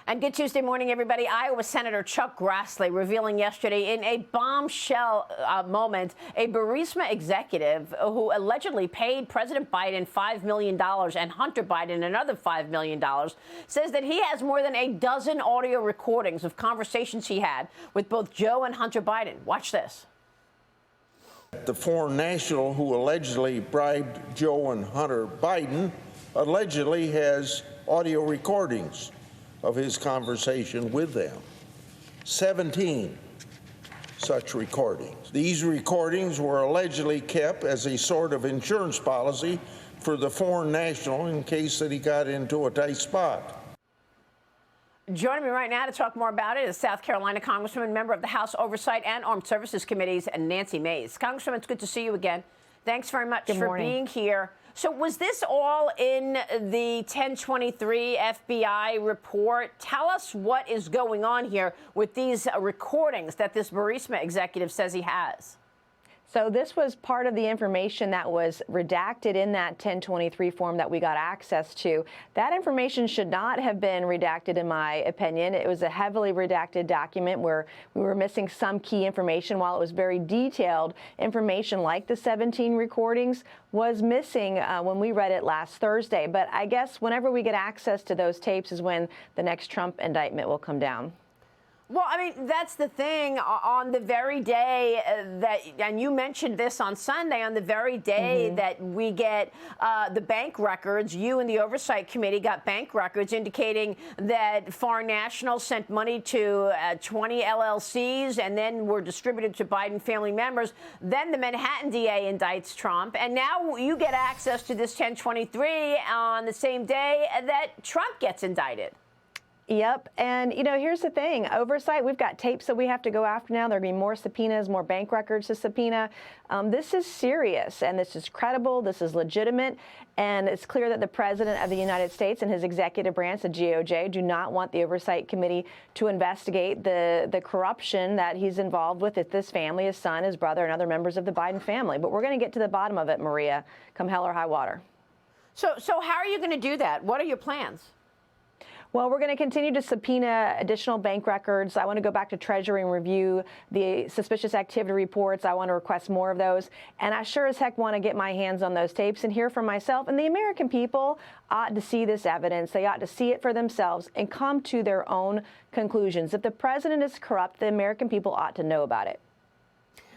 And good Tuesday morning, everybody. Iowa Senator Chuck Grassley revealing yesterday in a bombshell moment, a Burisma executive who allegedly paid President Biden $5 million and Hunter Biden another $5 million says that he has more than a dozen audio recordings of conversations he had with both Joe and Hunter Biden. Watch this. The foreign national who allegedly bribed Joe and Hunter Biden allegedly has audio recordings of his conversation with them. 17 such recordings. These recordings were allegedly kept as a sort of insurance policy for the foreign national in case that he got into a tight spot. Joining me right now to talk more about it is South Carolina Congresswoman, member of the House Oversight and Armed Services Committees, Nancy Mace. Congresswoman, it's good to see you again. Thanks very much for being here. So was this all in the 1023 FBI report? Tell us what is going on here with these recordings that this Burisma executive says he has. So this was part of the information that was redacted in that 1023 form that we got access to. That information should not have been redacted, in my opinion. It was a heavily redacted document where we were missing some key information. While it was very detailed, information like the 17 recordings was missing when we read it last Thursday. But I guess whenever we get access to those tapes is when the next Trump indictment will come down. Well, I mean, that's the thing. On the very day that, and you mentioned this on Sunday, on the very day that we get the bank records, you and the Oversight Committee got bank records indicating that foreign nationals sent money to 20 LLCs and then were distributed to Biden family members. Then the Manhattan DA indicts Trump. And now you get access to this 1023 on the same day that Trump gets indicted. Yep. And, you know, here's the thing. Oversight, we've got tapes that we have to go after now. There'll be more subpoenas, more bank records to subpoena. This is serious, and this is credible. This is legitimate. And it's clear that the President of the United States and his executive branch, the DOJ, do not want the Oversight Committee to investigate the corruption that he's involved with this family, his son, his brother, and other members of the Biden family. But we're going to get to the bottom of it, Maria, come hell or high water. So how are you going to do that? What are your plans? Well, we're going to continue to subpoena additional bank records. I want to go back to Treasury and review the suspicious activity reports. I want to request more of those. And I sure as heck want to get my hands on those tapes and hear from myself. And the American people ought to see this evidence. They ought to see it for themselves and come to their own conclusions. If the president is corrupt, the American people ought to know about it.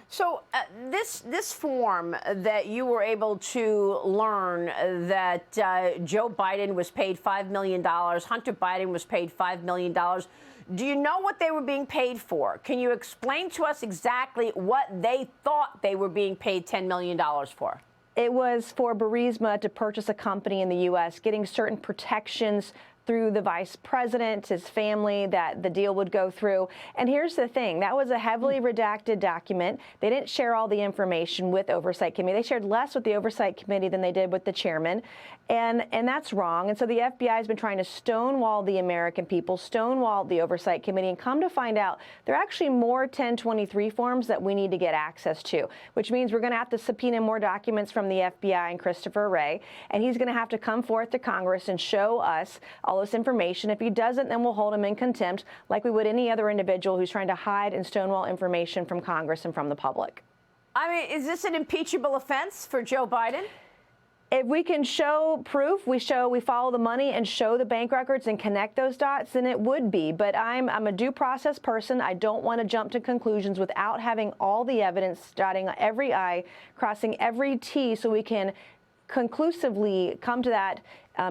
So this form that you were able to learn that Joe Biden was paid $5 million, Hunter Biden was paid $5 million. Do you know what they were being paid for? Can you explain to us exactly what they thought they were being paid $10 million for? It was for Burisma to purchase a company in the U.S., getting certain protections through the vice president, his family, that the deal would go through. And here's the thing, that was a heavily redacted document. They didn't share all the information with Oversight Committee. They shared less with the Oversight Committee than they did with the chairman. And that's wrong. And so the FBI has been trying to stonewall the American people, stonewall the Oversight Committee, and come to find out there are actually more 1023 forms that we need to get access to, which means we're going to have to subpoena more documents from the FBI and Christopher Wray. And he's going to have to come forth to Congress and show us all this information. If he doesn't, then we'll hold him in contempt like we would any other individual who's trying to hide and stonewall information from Congress and from the public. I mean, is this an impeachable offense for Joe Biden? If we can show proof, we follow the money and show the bank records and connect those dots, then it would be. But I'm a due process person. I don't want to jump to conclusions without having all the evidence, dotting every I, crossing every T, so we can conclusively come to that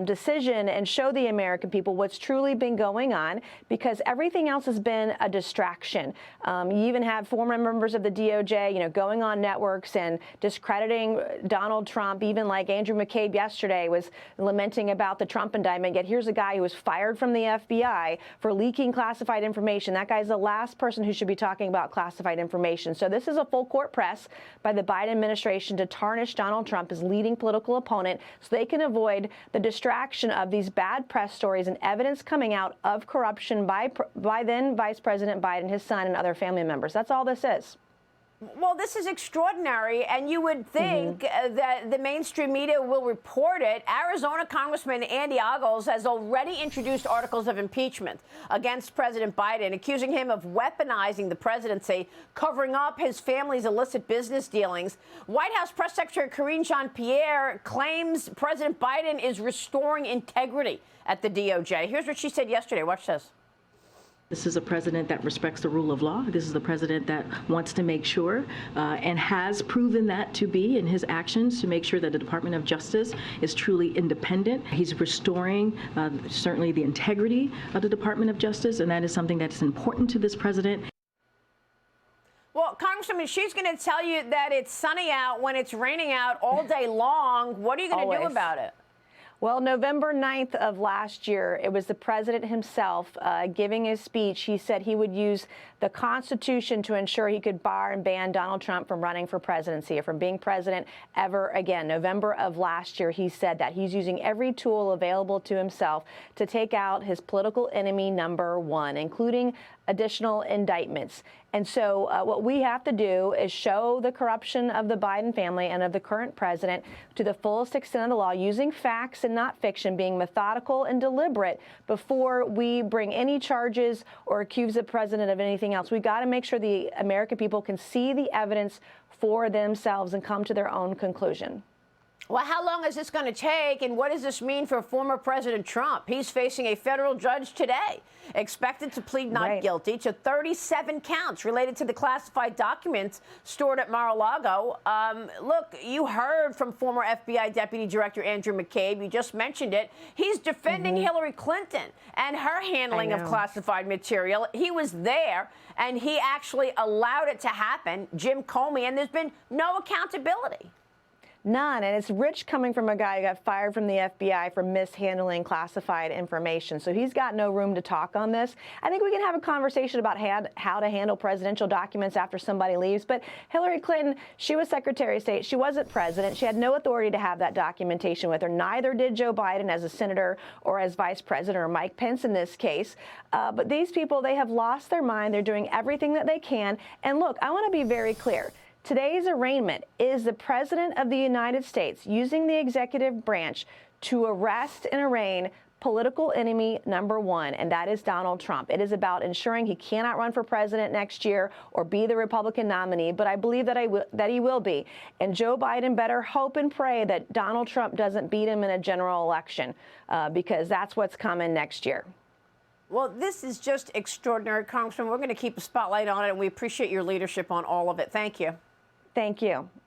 decision and show the American people what's truly been going on, because everything else has been a distraction. You even have former members of the DOJ, going on networks and discrediting Donald Trump, even like Andrew McCabe yesterday was lamenting about the Trump indictment. Yet here's a guy who was fired from the FBI for leaking classified information. That guy's the last person who should be talking about classified information. So this is a full court press by the Biden administration to tarnish Donald Trump as leading political opponent so they can avoid the distraction of these bad press stories and evidence coming out of corruption by then Vice President Biden, his son, and other family members. That's all this is. Well, this is extraordinary, and you would think that the mainstream media will report it. Arizona Congressman Andy Ogles has already introduced articles of impeachment against President Biden, accusing him of weaponizing the presidency, covering up his family's illicit business dealings. White House Press Secretary Karine Jean-Pierre claims President Biden is restoring integrity at the DOJ. Here's what she said yesterday. Watch this. This is a president that respects the rule of law. This is the president that wants to make sure and has proven that to be in his actions to make sure that the Department of Justice is truly independent. He's restoring certainly the integrity of the Department of Justice, and that is something that's important to this president. Well, Congresswoman, she's going to tell you that it's sunny out when it's raining out all day long. What are you going to do about it? Well, November 9th of last year, it was the president himself giving his speech. He said he would use the Constitution to ensure he could bar and ban Donald Trump from running for presidency or from being president ever again. November of last year, he said that he's using every tool available to himself to take out his political enemy number one, including additional indictments. And so what we have to do is show the corruption of the Biden family and of the current president to the fullest extent of the law, using facts and not fiction, being methodical and deliberate before we bring any charges or accuse the president of anything else. We've got to make sure the American people can see the evidence for themselves and come to their own conclusion. Well, how long is this going to take, and what does this mean for former President Trump? He's facing a federal judge today, expected to plead not guilty to 37 counts related to the classified documents stored at Mar-a-Lago. Look, you heard from former FBI Deputy Director Andrew McCabe. You just mentioned it. He's defending Hillary Clinton and her handling of classified material. He was there, and he actually allowed it to happen, Jim Comey, and there's been no accountability. None. And it's rich coming from a guy who got fired from the FBI for mishandling classified information. So he's got no room to talk on this. I think we can have a conversation about how to handle presidential documents after somebody leaves. But Hillary Clinton, she was Secretary of State. She wasn't president. She had no authority to have that documentation with her. Neither did Joe Biden as a senator or as vice president, or Mike Pence in this case. But these people, they have lost their mind. They're doing everything that they can. And look, I want to be very clear. Today's arraignment is the President of the United States using the executive branch to arrest and arraign political enemy number one, and that is Donald Trump. It is about ensuring he cannot run for president next year or be the Republican nominee, but I believe that he will be. And Joe Biden better hope and pray that Donald Trump doesn't beat him in a general election, because that's what's coming next year. Well, this is just extraordinary, Congressman. We're going to keep a spotlight on it, and we appreciate your leadership on all of it. Thank you. Thank you.